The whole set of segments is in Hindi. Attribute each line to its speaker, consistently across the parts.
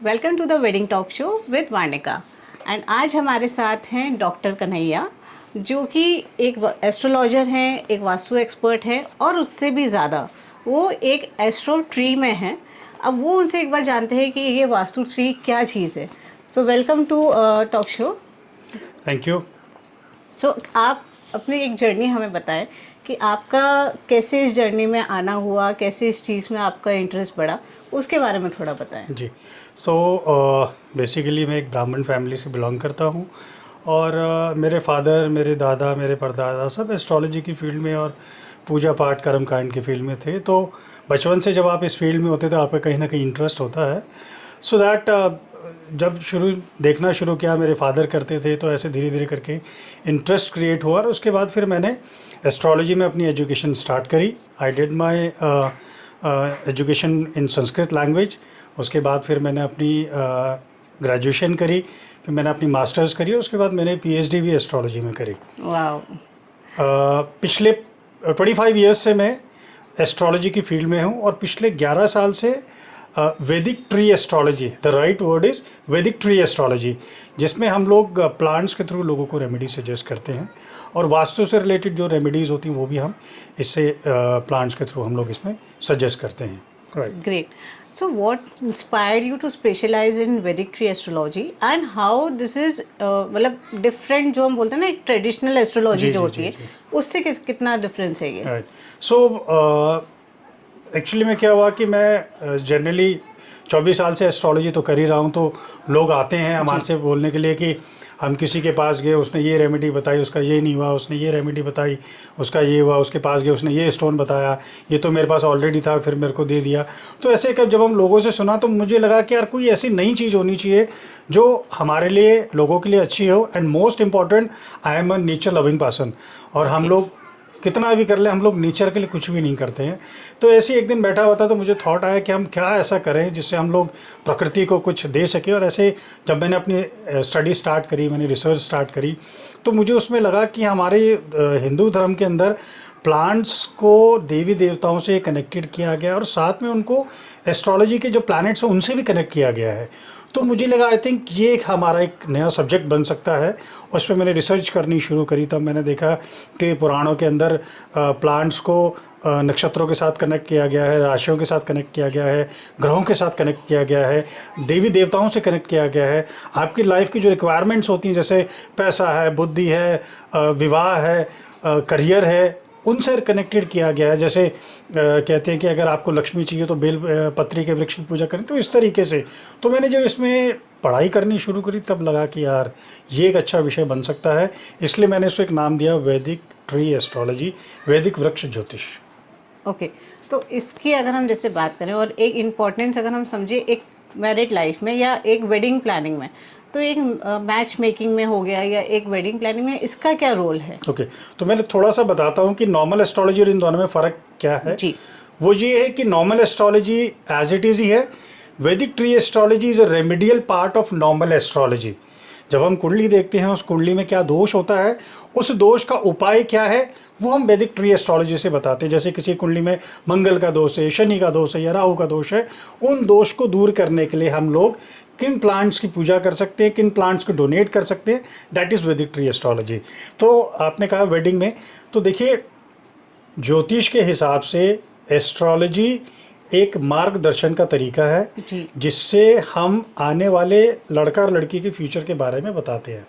Speaker 1: Welcome to the wedding talk show with Varnika. And आज हमारे साथ हैं डॉक्टर कन्हैया, जो कि एक एस्ट्रोलॉजर हैं, एक वास्तु एक्सपर्ट हैं और उससे भी ज़्यादा वो एक एस्ट्रो ट्री में हैं। अब वो उनसे एक बार जानते हैं कि ये वास्तु ट्री क्या चीज़ है। So welcome to talk show.
Speaker 2: Thank you.
Speaker 1: So आप अपनी एक जर्नी हमें बताएं कि आपका कैसे इस जर्नी में आना हुआ, कैसे इस चीज़ में आपका इंटरेस्ट बढ़ा, उसके बारे में थोड़ा बताएं।
Speaker 2: जी। सो बेसिकली मैं एक ब्राह्मण फैमिली से बिलोंग करता हूँ और मेरे फादर, मेरे दादा, मेरे परदादा सब एस्ट्रोलॉजी की फील्ड में और पूजा पाठ कर्म कांड की फील्ड में थे। तो बचपन से जब आप इस फील्ड में होते तो आपका कहीं ना कहीं इंटरेस्ट होता है। सो दैट जब देखना शुरू किया, मेरे फादर करते थे, तो ऐसे धीरे धीरे करके इंटरेस्ट क्रिएट हुआ और उसके बाद फिर मैंने एस्ट्रोलॉजी में अपनी एजुकेशन स्टार्ट करी। I did my education in Sanskrit language. उसके बाद फिर मैंने अपनी ग्रेजुएशन करी, फिर मैंने अपनी मास्टर्स करी और उसके बाद मैंने पीएचडी भी एस्ट्रोलॉजी में करी।
Speaker 1: वाह।
Speaker 2: पिछले 25 ईयर्स से मैं एस्ट्रोलॉजी की फील्ड में हूँ और पिछले 11 साल से वैदिक tree astrology, the right word is वैदिक ट्री एस्ट्रोलॉजी, जिसमें हम लोग प्लांट्स के थ्रू लोगों को रेमेडी सजेस्ट करते हैं और वास्तु से रिलेटेड जो रेमेडीज़ होती हैं वो भी हम इससे प्लांट्स के थ्रू हम लोग इसमें सजेस्ट करते हैं। Right.
Speaker 1: Great. So, what inspired you to specialize in Vedic tree astrology and how this is मतलब different, जो हम बोलते हैं ना एक ट्रेडिशनल एस्ट्रोलॉजी जो होती है उससे कितना डिफरेंस है ये?
Speaker 2: राइट। सो एक्चुअली में क्या हुआ कि मैं जनरली 24 साल से एस्ट्रोलॉजी तो कर ही रहा हूँ, तो लोग आते हैं हमारे से बोलने के लिए कि हम किसी के पास गए, उसने ये रेमेडी बताई, उसका ये नहीं हुआ, उसने ये रेमेडी बताई, उसका ये हुआ, उसके पास गए, उसने ये स्टोन बताया, ये तो मेरे पास ऑलरेडी था, फिर मेरे को दे दिया। तो ऐसे जब हम लोगों से सुना तो मुझे लगा कि यार कोई ऐसी नई चीज़ होनी चाहिए जो हमारे लिए, लोगों के लिए अच्छी हो। And most important, I am a nature loving person और हम लोग कितना भी कर ले, हम लोग नेचर के लिए कुछ भी नहीं करते हैं। तो ऐसे एक दिन बैठा हुआ था तो मुझे थॉट आया कि हम क्या ऐसा करें जिससे हम लोग प्रकृति को कुछ दे सकें। और ऐसे जब मैंने अपनी स्टडी स्टार्ट करी, मैंने रिसर्च स्टार्ट करी, तो मुझे उसमें लगा कि हमारे हिंदू धर्म के अंदर प्लांट्स को देवी देवताओं से कनेक्टेड किया गया और साथ में उनको एस्ट्रोलॉजी के जो प्लैनेट्स हैं उनसे भी कनेक्ट किया गया है। तो मुझे लगा आई थिंक ये हमारा एक नया सब्जेक्ट बन सकता है। उस पर मैंने रिसर्च करनी शुरू करी। तब मैंने देखा कि पुराणों के अंदर प्लांट्स को नक्षत्रों के साथ कनेक्ट किया गया है, राशियों के साथ कनेक्ट किया गया है, ग्रहों के साथ कनेक्ट किया गया है, देवी देवताओं से कनेक्ट किया गया है। आपकी लाइफ की जो रिक्वायरमेंट्स होती हैं, जैसे पैसा है, बुद्धि है, विवाह है, करियर है, उनसे कनेक्टेड किया गया है। जैसे कहते हैं कि अगर आपको लक्ष्मी चाहिए तो बेल पत्री के वृक्ष की पूजा करें, तो इस तरीके से। तो मैंने जब इसमें पढ़ाई करनी शुरू करी तब लगा कि यार ये एक अच्छा विषय बन सकता है, इसलिए मैंने इसको एक नाम दिया वैदिक ट्री एस्ट्रोलॉजी, वैदिक वृक्ष ज्योतिष।
Speaker 1: ओके। तो इसकी अगर हम जैसे बात करें और एक इम्पोर्टेंस अगर हम समझे एक मैरिड लाइफ में या एक वेडिंग प्लानिंग में, तो एक मैच मेकिंग में हो गया या एक वेडिंग प्लानिंग में, इसका क्या रोल है?
Speaker 2: ओके। तो मैं थोड़ा सा बताता हूँ कि नॉर्मल एस्ट्रोलॉजी और इन दोनों में फ़र्क क्या है।
Speaker 1: जी।
Speaker 2: वो ये है कि normal astrology as it is ही है। Vedic tree astrology is a remedial part of normal astrology. जब हम कुंडली देखते हैं, उस कुंडली में क्या दोष होता है, उस दोष का उपाय क्या है, वो हम वैदिक ट्री एस्ट्रोलॉजी से बताते हैं। जैसे किसी कुंडली में मंगल का दोष है, शनि का दोष है या राहु का दोष है, उन दोष को दूर करने के लिए हम लोग किन प्लांट्स की पूजा कर सकते हैं, किन प्लांट्स को डोनेट कर सकते हैं, दैट इज़ वैदिक ट्री एस्ट्रोलॉजी। तो आपने कहा वेडिंग में, तो देखिए ज्योतिष के हिसाब से एस्ट्रोलॉजी एक मार्गदर्शन का तरीका है जिससे हम आने वाले लड़का और लड़की के फ्यूचर के बारे में बताते हैं,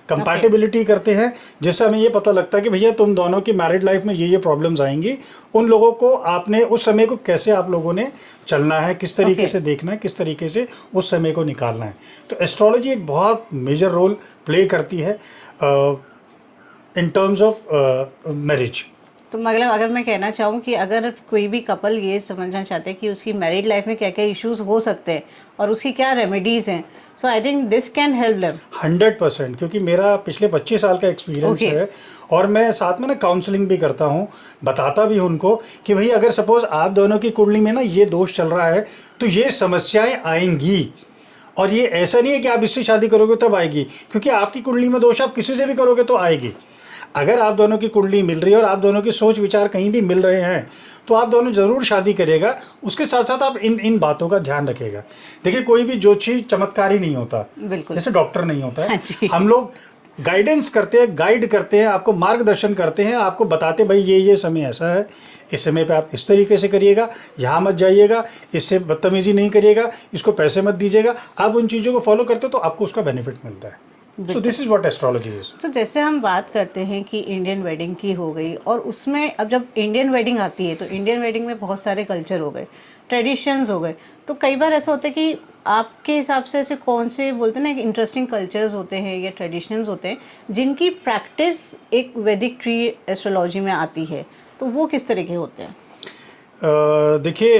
Speaker 2: कंपैटिबिलिटी करते हैं, जिससे हमें ये पता लगता है कि भैया तुम दोनों की मैरिड लाइफ में ये प्रॉब्लम्स आएंगी, उन लोगों को आपने उस समय को कैसे आप लोगों ने चलना है, किस तरीके से देखना है, किस तरीके से उस समय को निकालना है। तो एस्ट्रोलॉजी एक बहुत मेजर रोल प्ले करती है इन टर्म्स ऑफ मैरिज।
Speaker 1: तो मतलब अगर मैं कहना चाहूँ कि अगर कोई भी कपल ये समझना चाहते हैं कि उसकी मैरिड लाइफ में क्या क्या इश्यूज हो सकते हैं और उसकी क्या रेमेडीज़ हैं, so I think this can help them
Speaker 2: 100%। क्योंकि मेरा पिछले 25 साल का एक्सपीरियंस है और मैं साथ में ना काउंसलिंग भी करता हूँ, बताता भी हूँ उनको कि भाई अगर सपोज आप दोनों की कुंडली में ना ये दोष चल रहा है तो ये समस्याएं आएंगी। और ये ऐसा नहीं है कि आप इससे शादी करोगे तब आएगी, क्योंकि आपकी कुंडली में दोष आप किसी से भी करोगे तो आएगी। अगर आप दोनों की कुंडली मिल रही है और आप दोनों की सोच विचार कहीं भी मिल रहे हैं तो आप दोनों ज़रूर शादी करेगा। उसके साथ साथ आप इन इन बातों का ध्यान रखेगा। देखिए कोई भी ज्योतिषी चमत्कारी नहीं होता,
Speaker 1: बिल्कुल।
Speaker 2: जैसे डॉक्टर नहीं होता
Speaker 1: हाँ
Speaker 2: है।
Speaker 1: जी।
Speaker 2: हम लोग गाइडेंस करते हैं, गाइड करते हैं, आपको मार्गदर्शन करते हैं, आपको बताते हैं भाई ये समय ऐसा है, इस समय पे आप इस तरीके से करिएगा, यहाँ मत जाइएगा, इससे बदतमीजी नहीं करिएगा, इसको पैसे मत दीजिएगा। आप उन चीज़ों को फॉलो करते हो तो आपको उसका बेनिफिट मिलता है। So this is what astrology is.
Speaker 1: तो जैसे हम बात करते हैं कि इंडियन वेडिंग की हो गई, और उसमें अब जब इंडियन वेडिंग आती है तो इंडियन वेडिंग में बहुत सारे कल्चर हो गए, ट्रेडिशंस हो गए। तो कई बार ऐसा होता है कि आपके हिसाब से ऐसे कौन से बोलते हैं ना इंटरेस्टिंग कल्चर्स होते हैं या ट्रेडिशंस होते हैं जिनकी प्रैक्टिस एक वैदिक ट्री एस्ट्रोलॉजी में आती है, तो वो किस तरह के होते हैं?
Speaker 2: देखिए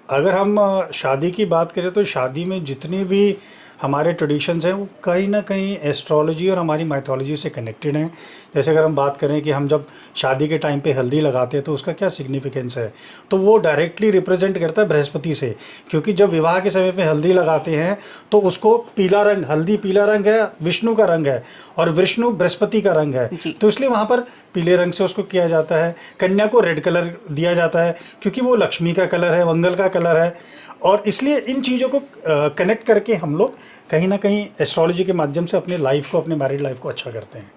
Speaker 2: अगर हम शादी की बात करें तो शादी में जितनी भी हमारे ट्रेडिशंस हैं वो कहीं ना कहीं एस्ट्रोलॉजी और हमारी माइथोलॉजी से कनेक्टेड हैं। जैसे अगर हम बात करें कि हम जब शादी के टाइम पे हल्दी लगाते हैं तो उसका क्या सिग्निफिकेंस है, तो वो डायरेक्टली रिप्रेजेंट करता है बृहस्पति से। क्योंकि जब विवाह के समय पे हल्दी लगाते हैं तो उसको पीला रंग, हल्दी पीला रंग है, विष्णु का रंग है और विष्णु बृहस्पति का रंग है, तो इसलिए वहाँ पर पीले रंग से उसको किया जाता है। कन्या को रेड कलर दिया जाता है क्योंकि वो लक्ष्मी का कलर है, मंगल का कलर है, और इसलिए इन चीज़ों को कनेक्ट करके हम लोग कहीं ना कहीं एस्ट्रोलॉजी के माध्यम से अपने लाइफ को, अपने मैरिड लाइफ को अच्छा करते हैं।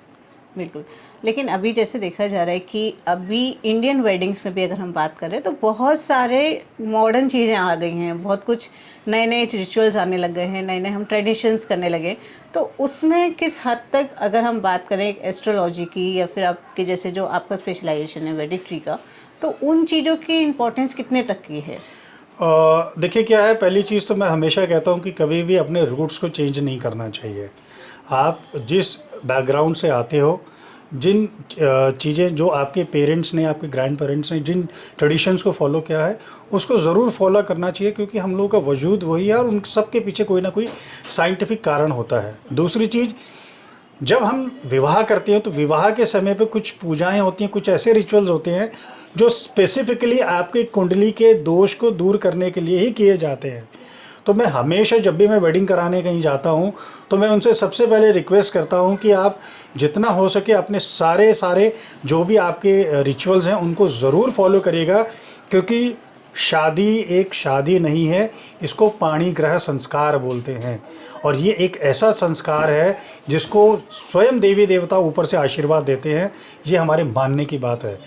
Speaker 1: बिल्कुल। लेकिन अभी जैसे देखा जा रहा है कि अभी इंडियन वेडिंग्स में भी अगर हम बात करें तो बहुत सारे मॉडर्न चीज़ें आ गई हैं, बहुत कुछ नए नए रिचुअल्स आने लग गए हैं, नए नए हम ट्रेडिशंस करने लगे। तो उसमें किस हद तक अगर हम बात करें एस्ट्रोलॉजी की या फिर आपके जैसे जो आपका स्पेशलाइजेशन है वैदिक ट्री का, तो उन चीज़ों की इम्पोर्टेंस कितने तक की है?
Speaker 2: देखिए क्या है, पहली चीज़ तो मैं हमेशा कहता हूँ कि कभी भी अपने रूट्स को चेंज नहीं करना चाहिए। आप जिस बैकग्राउंड से आते हो, जिन चीज़ें जो आपके पेरेंट्स ने, आपके ग्रैंड पेरेंट्स ने जिन ट्रेडिशंस को फॉलो किया है उसको ज़रूर फॉलो करना चाहिए, क्योंकि हम लोगों का वजूद वही है और उन सब के पीछे कोई ना कोई साइंटिफिक कारण होता है। दूसरी चीज़, जब हम विवाह करते हैं तो विवाह के समय पे कुछ पूजाएं होती हैं, कुछ ऐसे रिचुअल्स होते हैं जो स्पेसिफिकली आपके कुंडली के दोष को दूर करने के लिए ही किए जाते हैं। तो मैं हमेशा जब भी मैं वेडिंग कराने कहीं जाता हूँ तो मैं उनसे सबसे पहले रिक्वेस्ट करता हूँ कि आप जितना हो सके अपने सारे जो भी आपके रिचुअल्स हैं उनको ज़रूर फॉलो करिएगा, क्योंकि शादी एक शादी नहीं है, इसको पाणी ग्रह संस्कार बोलते हैं। और ये एक ऐसा संस्कार है जिसको स्वयं देवी देवता ऊपर से आशीर्वाद देते हैं। ये हमारे मानने की बात है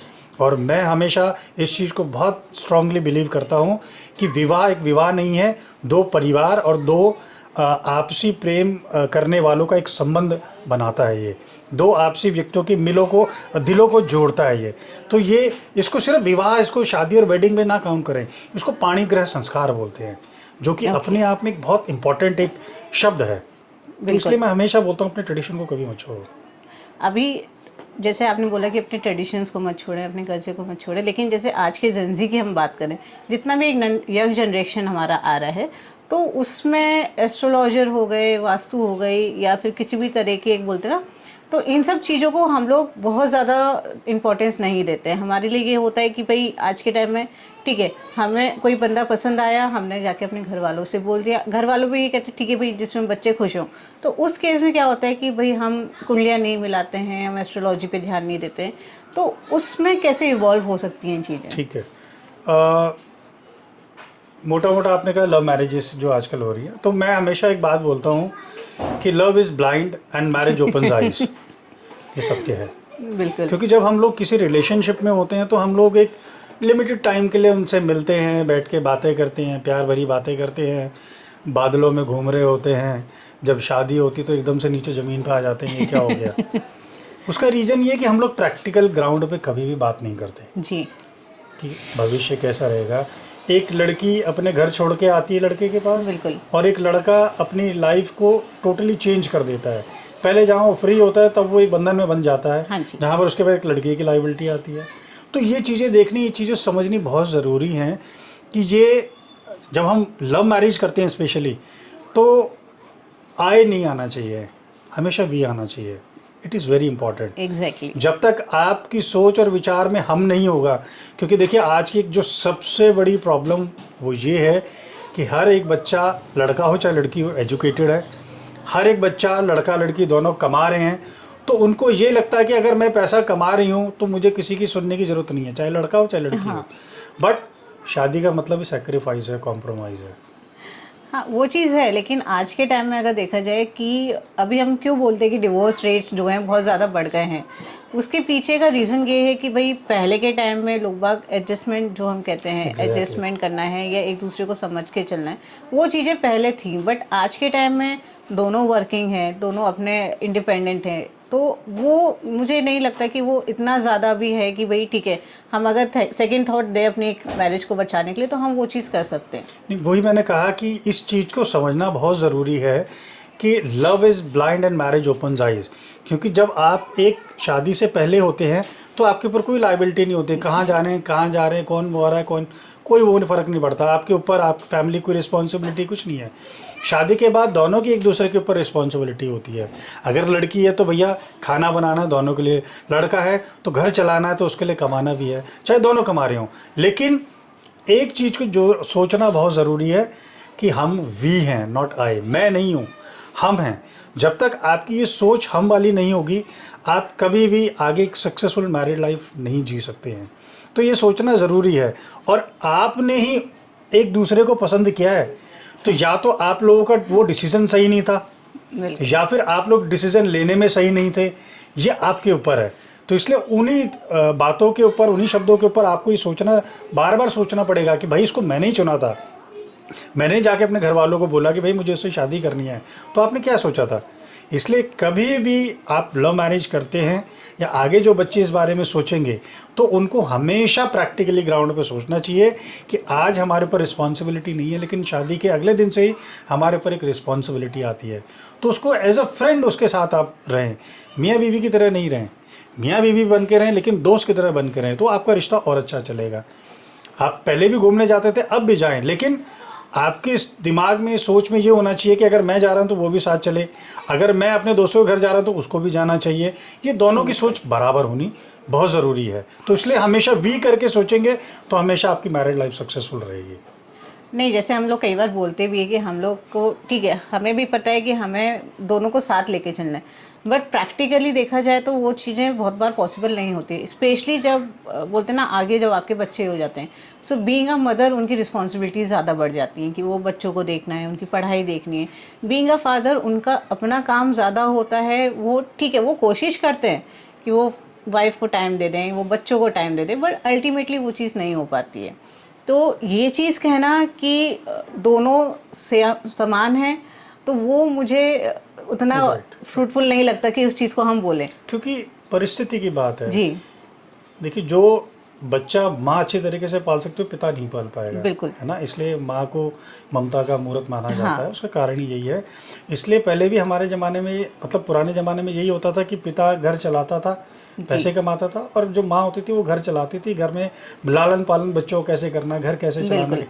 Speaker 2: और मैं हमेशा इस चीज़ को बहुत स्ट्रांगली बिलीव करता हूँ कि विवाह एक विवाह नहीं है, दो परिवार और दो आपसी प्रेम करने वालों का एक संबंध बनाता है। ये दो आपसी व्यक्तियों के दिलों को जोड़ता है ये। तो ये इसको सिर्फ विवाह, इसको शादी और वेडिंग में ना काउंट करें, इसको पाणी ग्रह संस्कार बोलते हैं, जो कि अपने आप में एक बहुत इंपॉर्टेंट एक शब्द है। तो इसलिए मैं हमेशा बोलता हूँ अपने ट्रेडिशन को कभी मत छोड़ो।
Speaker 1: अभी जैसे आपने बोला कि अपने ट्रेडिशंस को मत छोड़ें, अपने कल्चर को मत छोड़ें, लेकिन जैसे आज के जेनजी की हम बात करें, जितना भी एक यंग जनरेशन हमारा आ रहा है, तो उसमें एस्ट्रोलॉजर हो गए, वास्तु हो गई, या फिर किसी भी तरह की एक बोलते ना, तो इन सब चीज़ों को हम लोग बहुत ज़्यादा इम्पोर्टेंस नहीं देते हैं। हमारे लिए ये होता है कि भाई आज के टाइम में ठीक है, हमें कोई बंदा पसंद आया, हमने जाके अपने घर वालों से बोल दिया, घर वालों भी ये कहते ठीक है भाई जिसमें बच्चे खुश हों। तो उस केस में क्या होता है कि भाई हम कुंडलियाँ नहीं मिलाते हैं, हम एस्ट्रोलॉजी पे ध्यान नहीं देते हैं। तो उसमें कैसे इवॉल्व हो सकती हैं चीज़ें?
Speaker 2: ठीक है, मोटा मोटा आपने कहा लव मैरिजेस जो आजकल हो रही है, तो मैं हमेशा एक बात बोलता हूँ कि love is blind and marriage opens eyes. ये सत्य है।
Speaker 1: बिल्कुल।
Speaker 2: क्योंकि जब हम लोग किसी रिलेशनशिप में होते हैं तो हम लोग एक लिमिटेड टाइम के लिए उनसे मिलते हैं, बैठ के बातें करते हैं, प्यार भरी बातें करते हैं, बादलों में घूम रहे होते हैं। जब शादी होती तो एकदम से नीचे ज़मीन पर आ जाते हैं, ये क्या हो गया। उसका रीज़न ये है कि हम लोग प्रैक्टिकल ग्राउंड पे कभी भी बात नहीं करते
Speaker 1: जी।
Speaker 2: कि भविष्य कैसा रहेगा। एक लड़की अपने घर छोड़ के आती है लड़के के पास,
Speaker 1: बिल्कुल।
Speaker 2: और एक लड़का अपनी लाइफ को टोटली चेंज कर देता है। पहले जहाँ वो फ्री होता है तब वो एक बंधन में बन जाता है,
Speaker 1: हाँ,
Speaker 2: जहाँ पर उसके बाद एक लड़के की लाइबिलिटी आती है। तो ये चीज़ें देखनी, ये चीज़ें समझनी बहुत ज़रूरी हैं कि ये जब हम लव मैरिज करते हैं स्पेशली, तो आई नहीं आना चाहिए, हमेशा वी आना चाहिए। It is very important.
Speaker 1: Exactly.
Speaker 2: जब तक आपकी सोच और विचार में हम नहीं होगा, क्योंकि देखिए आज की जो सबसे बड़ी प्रॉब्लम वो ये है कि हर एक बच्चा, लड़का हो चाहे लड़की हो, एजुकेटेड है, हर एक बच्चा लड़का लड़की दोनों कमा रहे हैं, तो उनको ये लगता है कि अगर मैं पैसा कमा रही हूँ तो मुझे किसी की सुनने की ज़रूरत नहीं है, चाहे लड़का हो चाहे लड़की हो। बट शादी का मतलब सेक्रीफाइस है, कॉम्प्रोमाइज़ है।
Speaker 1: हाँ, वो चीज़ है, लेकिन आज के टाइम में अगर देखा जाए कि अभी हम क्यों बोलते हैं कि डिवोर्स रेट्स जो हैं बहुत ज़्यादा बढ़ गए हैं, उसके पीछे का रीज़न ये है कि भाई पहले के टाइम में लोग बाग एडजस्टमेंट जो हम कहते हैं,
Speaker 2: एग्जैक्टली।
Speaker 1: एडजस्टमेंट करना है या एक दूसरे को समझ के चलना है, वो चीज़ें पहले थी। बट आज के टाइम में दोनों वर्किंग हैं, दोनों अपने इंडिपेंडेंट हैं, तो वो मुझे नहीं लगता कि वो इतना ज़्यादा भी है कि भाई ठीक है, हम अगर सेकंड थॉट दे अपनी मैरिज को बचाने के लिए, तो हम वो चीज़ कर सकते हैं।
Speaker 2: नहीं, वही मैंने कहा कि इस चीज़ को समझना बहुत ज़रूरी है कि love is blind and marriage opens eyes. क्योंकि जब आप एक शादी से पहले होते हैं तो आपके ऊपर कोई लाइबिलिटी नहीं होती, कहाँ जा रहे हैं, कहाँ जा रहे हैं, कौन वो रहा है, कौन, कोई वो फ़र्क नहीं पड़ता आपके ऊपर, आप फैमिली की रिस्पॉन्सिबिलिटी कुछ नहीं है। शादी के बाद दोनों की एक दूसरे के ऊपर रिस्पॉन्सिबिलिटी होती है। अगर लड़की है तो भैया खाना बनाना है दोनों के लिए, लड़का है तो घर चलाना है तो उसके लिए कमाना भी है, चाहे दोनों कमा रहे हों। लेकिन एक चीज़ को जो सोचना बहुत ज़रूरी है कि हम वी हैं, नॉट आई, मैं नहीं हूँ, हम हैं। जब तक आपकी ये सोच हम वाली नहीं होगी, आप कभी भी आगे एक सक्सेसफुल मैरिड लाइफ नहीं जी सकते हैं। तो ये सोचना ज़रूरी है। और आपने ही एक दूसरे को पसंद किया है, तो या तो आप लोगों का वो डिसीज़न सही नहीं था,
Speaker 1: बिल्कुल।
Speaker 2: या फिर आप लोग डिसीज़न लेने में सही नहीं थे, ये आपके ऊपर है। तो इसलिए उन्हीं बातों के ऊपर, उन्हीं शब्दों के ऊपर आपको ये सोचना, बार बार सोचना पड़ेगा कि भाई इसको मैंने ही चुना था, मैंने जाके अपने घर वालों को बोला कि भाई मुझे उससे शादी करनी है, तो आपने क्या सोचा था। इसलिए कभी भी आप लव मैरिज करते हैं या आगे जो बच्चे इस बारे में सोचेंगे, तो उनको हमेशा प्रैक्टिकली ग्राउंड पे सोचना चाहिए कि आज हमारे ऊपर रिस्पॉन्सिबिलिटी नहीं है, लेकिन शादी के अगले दिन से ही हमारे ऊपर एक रिस्पॉन्सिबिलिटी आती है। तो उसको एज अ फ्रेंड उसके साथ आप रहें, मियाँ बीवी की तरह नहीं रहें, मियाँ बीवी बन के रहें लेकिन दोस्त की तरह बन के रहें, तो आपका रिश्ता और अच्छा चलेगा। आप पहले भी घूमने जाते थे, अब भी जाएं, लेकिन आपके इस दिमाग में, सोच में ये होना चाहिए कि अगर मैं जा रहा हूँ तो वो भी साथ चले, अगर मैं अपने दोस्तों के घर जा रहा हूँ तो उसको भी जाना चाहिए। ये दोनों की सोच बराबर होनी बहुत ज़रूरी है। तो इसलिए हमेशा वी करके सोचेंगे तो हमेशा आपकी मैरिड लाइफ सक्सेसफुल रहेगी।
Speaker 1: नहीं, जैसे हम लोग कई बार बोलते भी है कि हम लोग को ठीक है, हमें भी पता है कि हमें दोनों को साथ लेके चलना है, बट प्रैक्टिकली देखा जाए तो वो चीज़ें बहुत बार पॉसिबल नहीं होती, स्पेशली जब बोलते हैं ना आगे जब आपके बच्चे हो जाते हैं। सो बीइंग अ मदर उनकी रिस्पॉन्सिबिलिटीज़ ज़्यादा बढ़ जाती हैं कि वो बच्चों को देखना है, उनकी पढ़ाई देखनी है। बीइंग अ फादर उनका अपना काम ज़्यादा होता है, वो ठीक है, वो कोशिश करते हैं कि वो वाइफ को टाइम दे दें, वो बच्चों को टाइम दे दें, बट अल्टीमेटली वो चीज़ नहीं हो पाती है। तो ये चीज़ कहना कि दोनों से समान हैं, तो वो मुझे उतना
Speaker 2: राइट।
Speaker 1: फ्रूटफुल नहीं लगता कि उस चीज़ को हम बोलें।
Speaker 2: क्योंकि परिस्थिति की बात है।
Speaker 1: जी,
Speaker 2: देखिए, जो बच्चा माँ अच्छे तरीके से पाल सकते हो, पिता नहीं पाल पाएगा,
Speaker 1: बिल्कुल।
Speaker 2: है ना। इसलिए माँ को ममता का मूर्त माना जाता है,
Speaker 1: हाँ,
Speaker 2: उसका कारण ही यही है। इसलिए पहले भी हमारे ज़माने में, मतलब पुराने ज़माने में यही होता था कि पिता घर चलाता था, पैसे
Speaker 1: जी,
Speaker 2: कमाता था, और जो माँ होती थी वो घर चलाती थी, घर में लालन पालन बच्चों को कैसे करना, घर कैसे चलाना।
Speaker 1: बिल्कुल।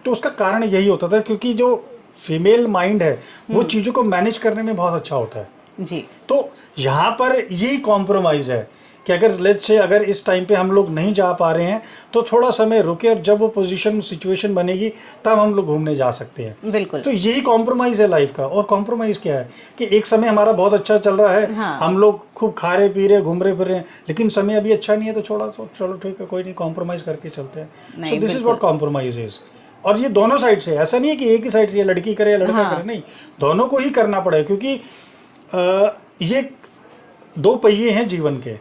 Speaker 2: तो उसका कारण यही होता था, क्योंकि जो फीमेल माइंड है वो चीज़ों को मैनेज करने में बहुत अच्छा होता है।
Speaker 1: जी,
Speaker 2: तो यहाँ पर यही कॉम्प्रोमाइज़ है कि अगर लेट्स से अगर इस टाइम पे हम लोग नहीं जा पा रहे हैं तो थोड़ा समय रुके, और जब वो पोजीशन सिचुएशन बनेगी तब हम लोग घूमने जा सकते हैं।
Speaker 1: बिल्कुल।
Speaker 2: तो यही कॉम्प्रोमाइज़ है लाइफ का। और कॉम्प्रोमाइज़ क्या है कि एक समय हमारा बहुत अच्छा चल रहा है,
Speaker 1: हाँ,
Speaker 2: हम लोग खूब खा रहे पी रहे घूम रहे फिर रहे हैं, लेकिन समय अभी अच्छा नहीं है, तो छोड़ा, तो चलो ठीक है, कोई नहीं, कॉम्प्रोमाइज़ करके चलते हैं। सो
Speaker 1: नहीं,
Speaker 2: दिस इज़ व्हाट
Speaker 1: बिल्कुल।
Speaker 2: Compromise is. और ये दोनों साइड से, ऐसा नहीं है कि एक ही साइड से, ये लड़की करे या लड़का करे,
Speaker 1: हाँ,
Speaker 2: नहीं, दोनों को ही करना पड़ेगा। क्योंकि ये दो पहिए हैं जीवन के,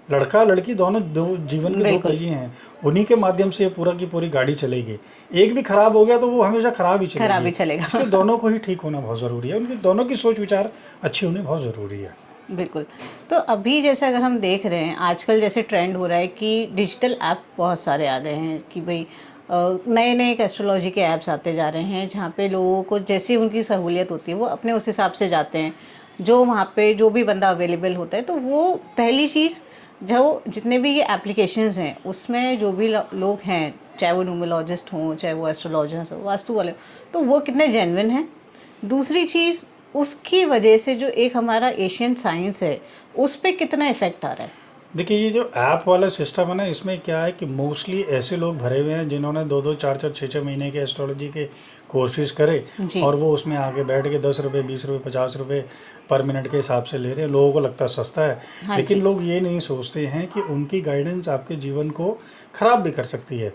Speaker 2: लड़का लड़की दोनों दो जीवन के दो
Speaker 1: बिल्कुल,
Speaker 2: पहिए हैं, उन्हीं के माध्यम से पूरा की पूरी गाड़ी चलेगी। एक भी खराब हो गया तो वो हमेशा खराब ही
Speaker 1: खराब
Speaker 2: चलेगी।
Speaker 1: ही चलेगा।
Speaker 2: इसलिए दोनों को ही ठीक होना बहुत ज़रूरी है, उनकी दोनों की सोच विचार अच्छी होनी बहुत ज़रूरी है।
Speaker 1: बिल्कुल। तो अभी जैसे अगर हम देख रहे हैं, आजकल जैसे ट्रेंड हो रहा है कि डिजिटल ऐप बहुत सारे आ गए हैं कि भई नए-नए एक एस्ट्रोलॉजी के ऐप्स आते जा रहे हैं, जहाँ पे लोगों को जैसी उनकी सहूलियत होती है, वो अपने उस हिसाब से जाते हैं। जो वहाँ पे जो भी बंदा अवेलेबल होता है, तो वो पहली चीज़, जो जितने भी ये एप्लीकेशंस हैं, उसमें जो भी लोग हैं, चाहे वो न्यूमरोलॉजिस्ट हों, चाहे वो एस्ट्रोलॉजर्स हों, वास्तु वाले, तो वो कितने जेन्युइन हैं। दूसरी चीज़, उसकी वजह से जो एक हमारा एशियन साइंस है, उस पे कितना इफ़ेक्ट आ रहा है।
Speaker 2: देखिए ये जो ऐप वाला सिस्टम है ना, इसमें क्या है कि मोस्टली ऐसे लोग भरे हुए हैं जिन्होंने 2-2 4-4 6-6 महीने के एस्ट्रोलॉजी के कोर्सेज करे
Speaker 1: जी।
Speaker 2: और वो उसमें आके बैठ के 10 रुपये 20 रुपये 50 रुपये पर मिनट के हिसाब से ले रहे हैं। लोगों को लगता है सस्ता है,
Speaker 1: हाँ
Speaker 2: लेकिन
Speaker 1: जी।
Speaker 2: लोग ये नहीं सोचते हैं कि उनकी गाइडेंस आपके जीवन को ख़राब भी कर सकती है,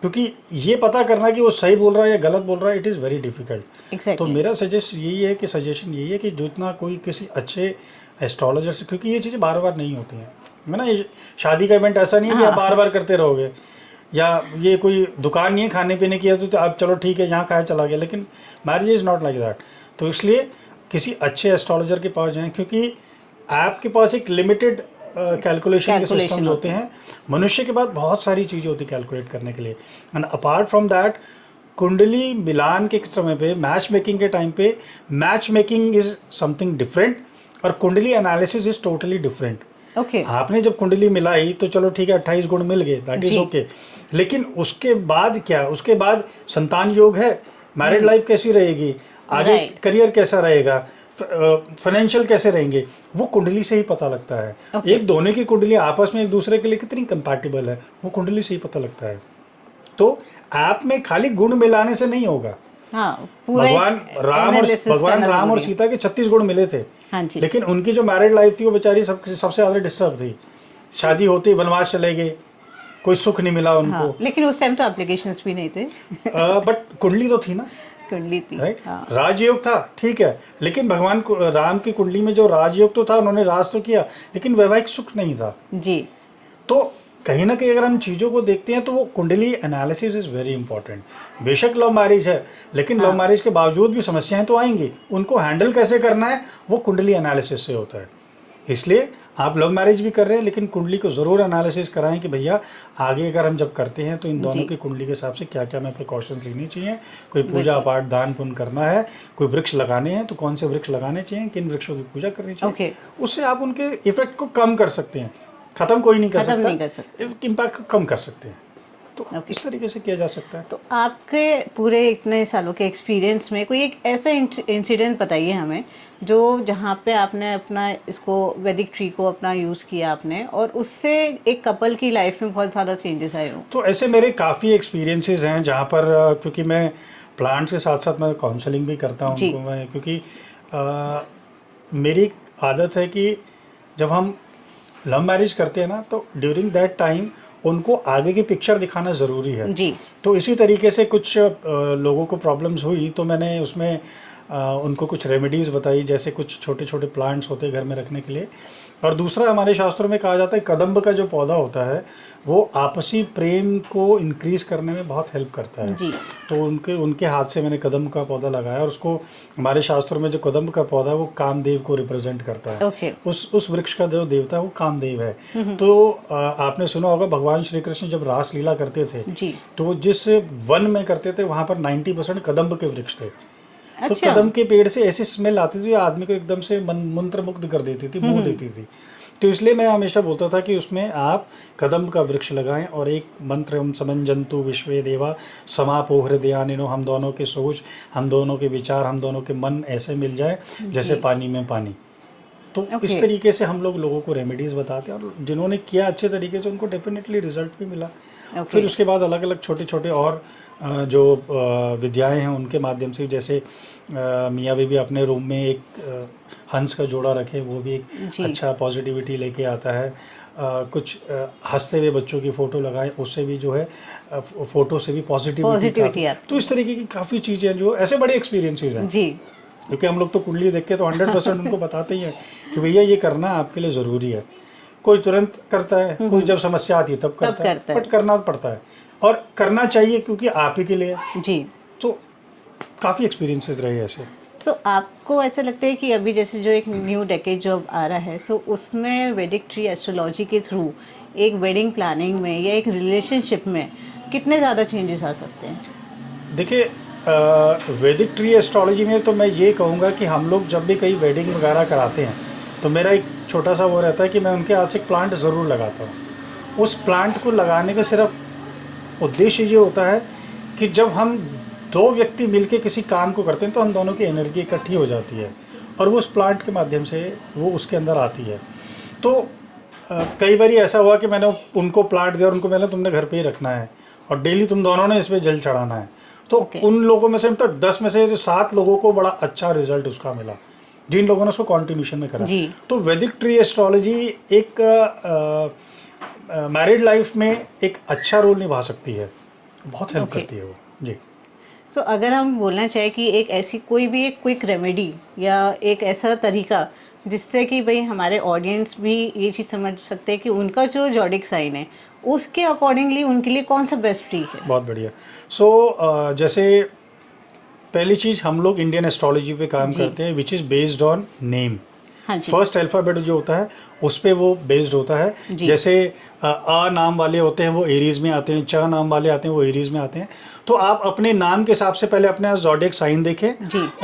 Speaker 2: क्योंकि ये पता करना कि वो सही बोल रहा है या गलत बोल रहा है, इट इज़ वेरी डिफ़िकल्ट। तो
Speaker 1: एग्जैक्टली।
Speaker 2: मेरा सजेशन यही है कि जितना कोई किसी अच्छे एस्ट्रोलॉजर से, क्योंकि ये चीज़ें बार बार नहीं होती हैं, है ना। ये शादी का इवेंट ऐसा नहीं है कि आप
Speaker 1: हाँ।
Speaker 2: बार बार करते रहोगे, या ये कोई दुकान नहीं है खाने पीने की है तो आप चलो ठीक है यहाँ खाया चला गया, लेकिन marriage is not like that. तो इसलिए किसी अच्छे एस्ट्रोलॉजर के पास जाएं, क्योंकि आपके पास एक लिमिटेड कैलकुलेशन के
Speaker 1: कैलकुलेशन
Speaker 2: सिस्टम्स होते
Speaker 1: होते हैं।
Speaker 2: हैं। मनुष्य के पास बहुत सारी चीज़ें होती कैलकुलेट करने के लिए, एंड अपार्ट फ्रॉम दैट कुंडली मिलान के समय पे, मैच मेकिंग के टाइम पे, match making is something different और कुंडली analysis is totally different.
Speaker 1: Okay.
Speaker 2: आपने जब कुंडली मिलाई तो चलो ठीक है 28 गुण मिल गए, दैट इज
Speaker 1: जी।
Speaker 2: ओके, लेकिन उसके बाद क्या, उसके बाद संतान योग है, मैरिड लाइफ कैसी रहेगी, आगे
Speaker 1: Right.
Speaker 2: करियर कैसा रहेगा, फाइनेंशियल कैसे रहेंगे, वो कुंडली से ही पता लगता है।
Speaker 1: Okay.
Speaker 2: एक दोनों की कुंडली आपस में एक दूसरे के लिए कितनी कंपैटिबल है, वो कुंडली से ही पता लगता है। तो ऐप में खाली गुण मिलाने से नहीं होगा।
Speaker 1: हाँ, पूरा
Speaker 2: भगवान राम और सीता के 36 गुण मिले थे,
Speaker 1: हाँ जी।
Speaker 2: लेकिन उनकी जो मैरिड लाइफ थी वो बेचारी सबसे ज़्यादा डिस्टर्ब थी। शादी होती वनवास चले गए, कोई सुख नहीं मिला उनको।
Speaker 1: हाँ, लेकिन उस टाइम तो एप्लीकेशंस भी नहीं थे।
Speaker 2: बट कुंडली तो थी ना,
Speaker 1: कुंडली थी।
Speaker 2: राइट।
Speaker 1: हाँ
Speaker 2: राजयोग था, ठीक है, लेकिन राम की कुंडली में जो राजयोग तो था, उन्होंने राज तो किया, लेकिन वैवाहिक सुख नहीं था।
Speaker 1: जी।
Speaker 2: तो कहीं ना कहीं अगर हम चीज़ों को देखते हैं तो वो कुंडली एनालिसिस इज़ वेरी इंपॉर्टेंट। बेशक लव मैरिज है, लेकिन लव
Speaker 1: हाँ।
Speaker 2: मैरिज के बावजूद भी समस्याएं तो आएंगी, उनको हैंडल कैसे करना है वो कुंडली एनालिसिस से होता है। इसलिए आप लव मैरिज भी कर रहे हैं, लेकिन कुंडली को ज़रूर एनालिसिस कराएं कि भैया आगे अगर हम जब करते हैं तो इन दोनों
Speaker 1: जी।
Speaker 2: की कुंडली के हिसाब से क्या क्या हमें प्रिकॉशंस लेनी चाहिए। कोई पूजा
Speaker 1: बिल्कुल।
Speaker 2: पाठ दान पुण्य करना है, कोई वृक्ष लगाने हैं तो कौन से वृक्ष लगाने चाहिए, किन वृक्षों की पूजा करनी चाहिए।
Speaker 1: ओके।
Speaker 2: उससे आप उनके इफेक्ट को कम कर सकते हैं। ख़त्म कोई नहीं कर
Speaker 1: खत्म
Speaker 2: सकता,
Speaker 1: नहीं कर सकते।
Speaker 2: इम्पैक्ट को कम कर सकते हैं। तो
Speaker 1: Okay.
Speaker 2: इस तरीके से किया जा सकता है।
Speaker 1: तो आपके पूरे इतने सालों के एक्सपीरियंस में कोई एक ऐसा इंसिडेंट बताइए हमें, जो जहाँ पे आपने अपना इसको वैदिक ट्री को अपना यूज़ किया आपने, और उससे एक कपल की लाइफ में बहुत ज़्यादा चेंजेस आए हो।
Speaker 2: तो ऐसे मेरे काफ़ी एक्सपीरियंसेस हैं जहाँ पर क्योंकि मैं प्लांट्स के साथ साथ मैं काउंसलिंग भी करता हूँ
Speaker 1: जी।
Speaker 2: उनको मैं, क्योंकि मेरी आदत है कि जब हम लव मैरिज करते हैं ना तो ड्यूरिंग दैट टाइम उनको आगे की पिक्चर दिखाना ज़रूरी है।
Speaker 1: जी।
Speaker 2: तो इसी तरीके से कुछ लोगों को प्रॉब्लम्स हुई तो मैंने उसमें उनको कुछ रेमेडीज़ बताई, जैसे कुछ छोटे छोटे प्लांट्स होते हैं घर में रखने के लिए। और दूसरा हमारे शास्त्रों में कहा जाता है कदम्ब का जो पौधा होता है वो आपसी प्रेम को इंक्रीज़ करने में बहुत हेल्प करता है।
Speaker 1: जी।
Speaker 2: तो उनके हाथ से मैंने कदम्ब का पौधा लगाया, और उसको हमारे शास्त्रों में जो कदम्ब का पौधा है वो कामदेव को रिप्रेजेंट करता है।
Speaker 1: ओके।
Speaker 2: उस वृक्ष का जो देवता है वो कामदेव है। तो आपने सुना होगा भगवान श्री कृष्ण जब रास लीला करते थे
Speaker 1: जी।
Speaker 2: तो वो जिस वन में करते थे वहाँ पर 90% कदम्ब के वृक्ष थे। तो
Speaker 1: अच्छा।
Speaker 2: कदम के पेड़ से ऐसी स्मेल आती थी जो आदमी को एकदम से मंत्र मुग्ध कर देती थी, मोह देती थी। तो इसलिए मैं हमेशा बोलता था कि उसमें आप कदम का वृक्ष लगाएं और एक मंत्र हम समंजंतु विश्वे देवा समापो हृदयानिनो, हम दोनों के सोच, हम दोनों के विचार, हम दोनों के मन ऐसे मिल जाए जैसे पानी में पानी। तो इस तरीके से हम लोगों को रेमेडीज़ बताते हैं, और जिन्होंने किया अच्छे तरीके से उनको डेफिनेटली रिजल्ट भी मिला। फिर उसके बाद अलग अलग छोटे छोटे और जो विद्याएं हैं उनके माध्यम से, जैसे मियाँ बीबी अपने रूम में एक हंस का जोड़ा रखे, वो भी एक अच्छा पॉजिटिविटी लेके आता है। कुछ हंसते हुए बच्चों की फ़ोटो लगाएं, उससे भी जो है फ़ोटो से भी पॉजिटिविटी आती है। तो इस तरीके की काफ़ी चीज़ें जो ऐसे बड़े एक्सपीरियंसेस हैं
Speaker 1: जी।
Speaker 2: क्योंकि हम लोग तो कुंडली देख के तो 100% उनको बताते ही हैं कि भैया ये करना आपके लिए ज़रूरी है। कोई तुरंत करता है, कोई जब समस्या आती है तब करता है, बट करना पड़ता है और करना चाहिए क्योंकि आप ही के लिए।
Speaker 1: जी।
Speaker 2: तो काफ़ी एक्सपीरियंसेस रहे ऐसे।
Speaker 1: सो आपको ऐसा लगता है कि अभी जैसे जो एक न्यू डेकेड जो आ रहा है, सो उसमें वैदिक ट्री एस्ट्रोलॉजी के थ्रू एक वेडिंग प्लानिंग में या एक रिलेशनशिप में कितने ज़्यादा चेंजेस आ सकते हैं?
Speaker 2: देखिए वैदिक ट्री एस्ट्रोलॉजी में तो मैं ये कहूँगा कि हम लोग जब भी कहीं वेडिंग वगैरह कराते हैं तो मेरा एक छोटा सा वो रहता है कि मैं उनके हाथ से एक प्लांट ज़रूर लगाता हूँ। उस प्लांट को लगाने का सिर्फ उद्देश्य ये होता है कि जब हम दो व्यक्ति मिलके किसी काम को करते हैं तो हम दोनों की एनर्जी इकट्ठी हो जाती है और वो उस प्लांट के माध्यम से वो उसके अंदर आती है। तो कई बार ऐसा हुआ कि मैंने उनको प्लांट दिया और उनको मैंने तुमने घर पे ही रखना है और डेली तुम दोनों ने इस पे जल चढ़ाना है, तो उन लोगों में से मतलब 10 में से 7 लोगों को बड़ा अच्छा रिजल्ट उसका मिला जिन लोगों ने उसको कॉन्टिन्यूशन में करा। तो वैदिक ट्री एस्ट्रोलॉजी एक मैरिड लाइफ में एक अच्छा रोल निभा सकती है, बहुत हेल्प करती है वो जी।
Speaker 1: सो अगर हम बोलना चाहें कि एक ऐसी कोई भी एक क्विक रेमेडी या एक ऐसा तरीका जिससे कि भाई हमारे ऑडियंस भी ये चीज़ समझ सकते हैं कि उनका जो जॉडिक साइन है उसके अकॉर्डिंगली उनके लिए कौन सा बेस्ट ट्री है।
Speaker 2: बहुत बढ़िया। जैसे पहली चीज़ हम लोग इंडियन एस्ट्रोलॉजी पे काम करते हैं which is based on name. First alphabet जो होता है उस पर वो बेस्ड होता है। जैसे अ नाम वाले होते हैं वो एरीज में आते हैं, च नाम वाले आते हैं वो एरीज में आते हैं। तो आप अपने नाम के हिसाब से पहले अपने ज़ोडिएक साइन देखें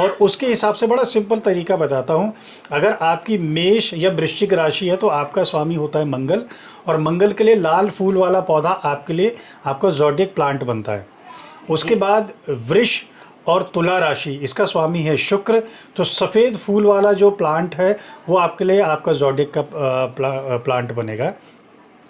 Speaker 2: और उसके हिसाब से बड़ा सिंपल तरीका बताता हूँ। अगर आपकी मेष या वृश्चिक राशि है तो आपका स्वामी होता है मंगल, और मंगल के लिए लाल फूल वाला पौधा आपके लिए आपका ज़ोडिएक प्लांट बनता है। उसके बाद वृष और तुला राशि, इसका स्वामी है शुक्र, तो सफ़ेद फूल वाला जो प्लांट है वो आपके लिए आपका ज़ोडिएक का प्लांट बनेगा।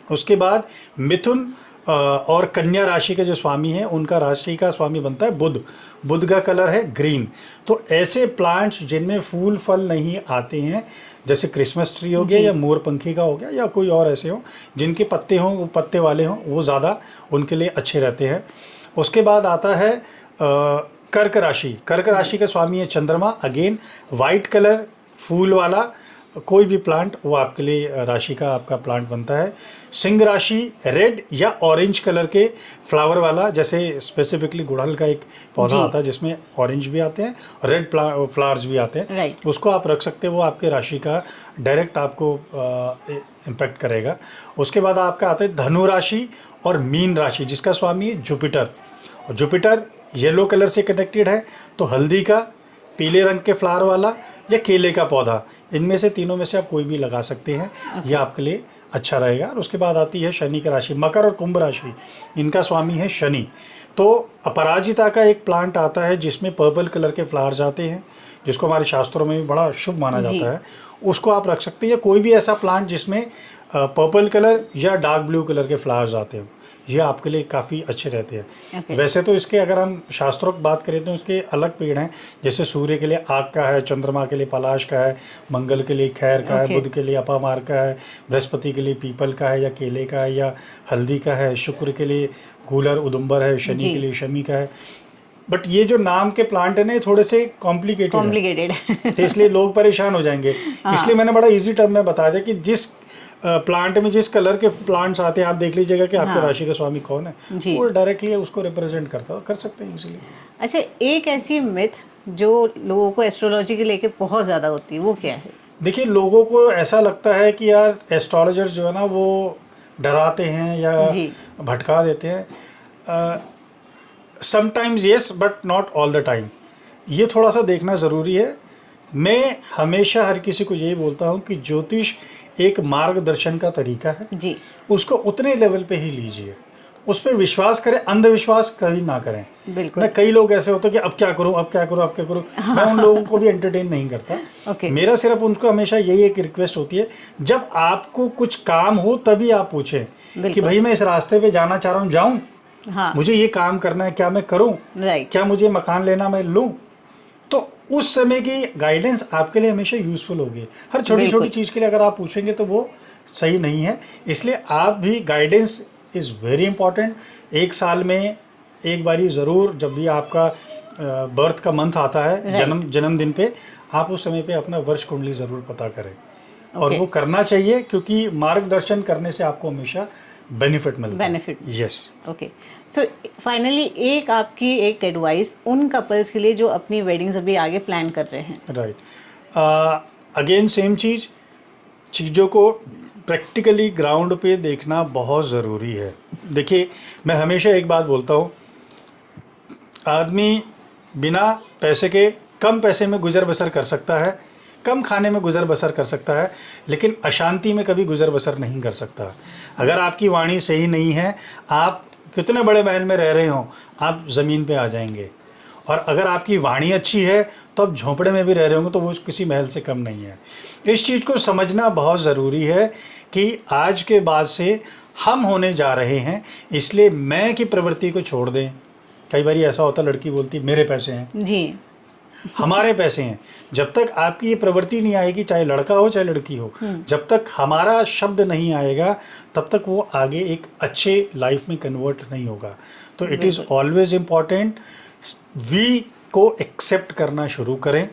Speaker 2: उसके बाद मिथुन और कन्या राशि के जो स्वामी हैं उनका राशि का स्वामी बनता है बुध। बुध का कलर है ग्रीन। तो ऐसे प्लांट्स जिनमें फूल फल नहीं आते हैं, जैसे क्रिसमस ट्री हो गया या मोरपंखी का हो गया या कोई और ऐसे हो जिनके पत्ते हों, पत्ते वाले हों, वो ज़्यादा उनके लिए अच्छे रहते हैं। उसके बाद आता है कर्क राशि। कर्क राशि का स्वामी है चंद्रमा। अगेन वाइट कलर फूल वाला कोई भी प्लांट वो आपके लिए राशि का आपका प्लांट बनता है। सिंह राशि रेड या ऑरेंज कलर के फ्लावर वाला, जैसे स्पेसिफिकली गुड़हल का एक पौधा आता है जिसमें ऑरेंज भी आते हैं और रेड फ्लावर्स भी आते हैं, उसको आप रख सकते हैं, वो आपके राशि का डायरेक्ट आपको इम्पैक्ट करेगा। उसके बाद आपका आता है धनु राशि और मीन राशि जिसका स्वामी है जुपिटर। और जुपिटर येलो कलर से कनेक्टेड है, तो हल्दी का, पीले रंग के फ्लावर वाला या केले का पौधा, इनमें से तीनों में से आप कोई भी लगा सकते हैं। ये आपके लिए अच्छा रहेगा। और उसके बाद आती है शनि की राशि। मकर और कुंभ राशि, इनका स्वामी है शनि। तो अपराजिता का एक प्लांट आता है जिसमें पर्पल कलर के फ्लावर्स आते हैं, जिसको हमारे शास्त्रों में भी बड़ा शुभ माना जाता है, उसको आप रख सकते हैं। कोई भी ऐसा प्लांट जिसमें पर्पल कलर या डार्क ब्लू कलर के फ्लावर्स आते हैं, ये आपके लिए काफ़ी अच्छे रहते हैं। वैसे तो इसके अगर हम शास्त्रों की बात करें तो इसके अलग पेड़ हैं, जैसे सूर्य के लिए आग का है, चंद्रमा के लिए पलाश का है, मंगल के लिए खैर का है, बुध के लिए अपामार का है, बृहस्पति के लिए पीपल का है या केले का है या हल्दी का है, शुक्र के लिए गूलर उदुम्बर है, शनि के लिए शमी का है। बट ये जो नाम के प्लांट है ना, ये थोड़े से कॉम्प्लिकेटेड है, तो इसलिए लोग परेशान हो जाएंगे। इसलिए मैंने बड़ा इजी टर्म में बता दिया कि जिस प्लांट में जिस कलर के प्लांट्स आते हैं आप देख लीजिएगा कि आपके राशि का स्वामी कौन है, वो डायरेक्टली उसको रिप्रेजेंट करता है, कर सकते हैं इजीली।
Speaker 1: अच्छा, एक ऐसी मिथ जो लोगों को एस्ट्रोलॉजी के लेके बहुत ज़्यादा होती है, वो क्या है?
Speaker 2: देखिए, लोगों को ऐसा लगता है कि यार एस्ट्रोलॉजर्स जो है ना वो डराते हैं या भटका देते हैं। Sometimes yes, but not all the time. ये थोड़ा सा देखना ज़रूरी है। मैं हमेशा हर किसी को यही बोलता हूँ कि ज्योतिष एक मार्गदर्शन का तरीका है जी, उसको उतने लेवल पे ही लीजिए, उस पर विश्वास करें, अंधविश्वास कभी ना करें। बिल्कुल। मैं कई लोग ऐसे होते हैं कि अब क्या करूं, अब क्या करूं, अब क्या करूं। मैं उन लोगों को भी एंटरटेन नहीं करता। मेरा सिर्फ उनको हमेशा यही एक रिक्वेस्ट होती है, जब आपको कुछ काम हो तभी आप पूछें कि भाई मैं इस रास्ते पे जाना चाह रहा हूँ, जाऊँ, मुझे ये काम करना है, क्या मैं करूँ, क्या मुझे मकान लेना मैं लूँ, तो उस समय की गाइडेंस आपके लिए हमेशा यूज़फुल होगी। हर छोटी छोटी चीज़ के लिए अगर आप पूछेंगे तो वो सही नहीं है। इसलिए आप भी, गाइडेंस इज़ वेरी इंपॉर्टेंट। एक साल में एक बारी ज़रूर, जब भी आपका बर्थ का मंथ आता है, जन्मदिन पे, आप उस समय पे अपना वर्ष कुंडली ज़रूर पता करें। और वो करना चाहिए, क्योंकि मार्गदर्शन करने से आपको हमेशा बेनिफिट मिलता है। यस।
Speaker 1: ओके, सो फाइनली एक आपकी एक एडवाइस उन कपल्स के लिए जो अपनी वेडिंग्स अभी आगे प्लान कर रहे हैं।
Speaker 2: राइट। अगेन सेम चीज़ों को प्रैक्टिकली ग्राउंड पे देखना बहुत ज़रूरी है। देखिए, मैं हमेशा एक बात बोलता हूँ, आदमी बिना पैसे के, कम पैसे में गुजर बसर कर सकता है, कम खाने में गुजर बसर कर सकता है, लेकिन अशांति में कभी गुजर बसर नहीं कर सकता। अगर आपकी वाणी सही नहीं है, आप कितने बड़े महल में रह रहे हो, आप ज़मीन पे आ जाएंगे। और अगर आपकी वाणी अच्छी है तो आप झोंपड़े में भी रह रहे होंगे तो वो किसी महल से कम नहीं है। इस चीज़ को समझना बहुत ज़रूरी है कि आज के बाद से हम होने जा रहे हैं, इसलिए मैं की प्रवृत्ति को छोड़ दें। कई बार ऐसा होता, लड़की बोलती मेरे पैसे हैं,
Speaker 1: जी,
Speaker 2: हमारे पैसे हैं। जब तक आपकी ये प्रवृत्ति नहीं आएगी, चाहे लड़का हो चाहे लड़की हो, जब तक हमारा शब्द नहीं आएगा तब तक वो आगे एक अच्छे लाइफ में कन्वर्ट नहीं होगा। तो it is always important we को एक्सेप्ट करना शुरू करें।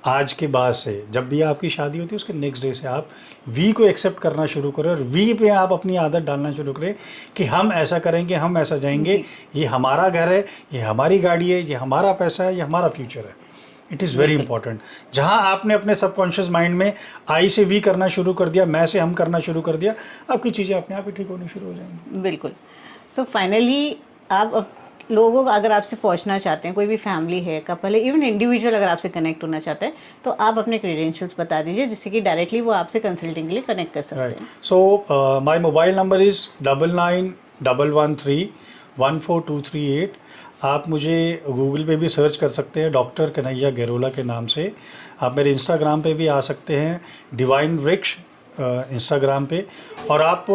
Speaker 2: आज के बाद से जब भी आपकी शादी होती है उसके नेक्स्ट डे से आप वी को एक्सेप्ट करना शुरू करें और वी पे आप अपनी आदत डालना शुरू करें कि हम ऐसा करेंगे, हम ऐसा जाएंगे, ये हमारा घर है, ये हमारी गाड़ी है, ये हमारा पैसा है, ये हमारा फ्यूचर है। It is very important. जहाँ आपने अपने सबकॉन्शियस माइंड में आई से वी करना शुरू कर दिया, मैं से हम करना शुरू कर दिया, आपकी चीज़ें अपने आप ही ठीक होनी शुरू हो जाएंगी।
Speaker 1: बिल्कुल। सो फाइनली आप लोगों को अगर आपसे पहुंचना चाहते हैं, कोई भी फैमिली है, कपल है, इवन इंडिविजुअल अगर आपसे कनेक्ट होना चाहते हैं तो आप अपने क्रेडेंशियल्स बता दीजिए जिससे कि डायरेक्टली वो आपसे कंसल्टिंग के लिए कनेक्ट कर सकते हैं।
Speaker 2: सो माई मोबाइल नंबर इज़ 9911314238। आप मुझे गूगल पे भी सर्च कर सकते हैं डॉक्टर कन्हैया गैरोला के नाम से। आप मेरे इंस्टाग्राम पे भी आ सकते हैं, डिवाइन वृक्ष इंस्टाग्राम पे, और आप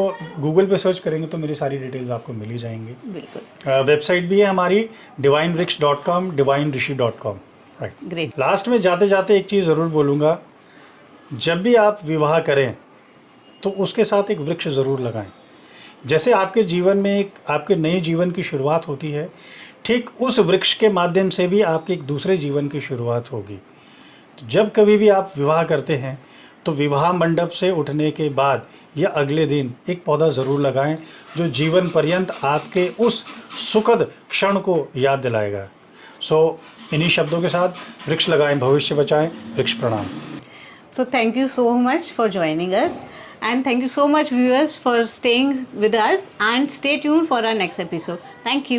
Speaker 2: गूगल पे सर्च करेंगे तो मेरी सारी डिटेल्स आपको मिल ही जाएंगी।
Speaker 1: बिल्कुल।
Speaker 2: वेबसाइट भी है हमारी divinewriksh.com, divinerishi.com। Right.
Speaker 1: Great.
Speaker 2: Last में जाते जाते एक चीज़ ज़रूर बोलूँगा, जब भी आप विवाह करें तो उसके साथ एक वृक्ष ज़रूर लगाएं। जैसे आपके जीवन में एक आपके नए जीवन की शुरुआत होती है, ठीक उस वृक्ष के माध्यम से भी आपके एक दूसरे जीवन की शुरुआत होगी। तो जब कभी भी आप विवाह करते हैं तो विवाह मंडप से उठने के बाद या अगले दिन एक पौधा ज़रूर लगाएं जो जीवन पर्यंत आपके उस सुखद क्षण को याद दिलाएगा। सो इन्हीं शब्दों के साथ वृक्ष लगाएं, भविष्य बचाएं। वृक्ष प्रणाम।
Speaker 1: So thank you so much for joining us, and thank you so much viewers for staying with us, and stay tuned for our next episode. Thank you.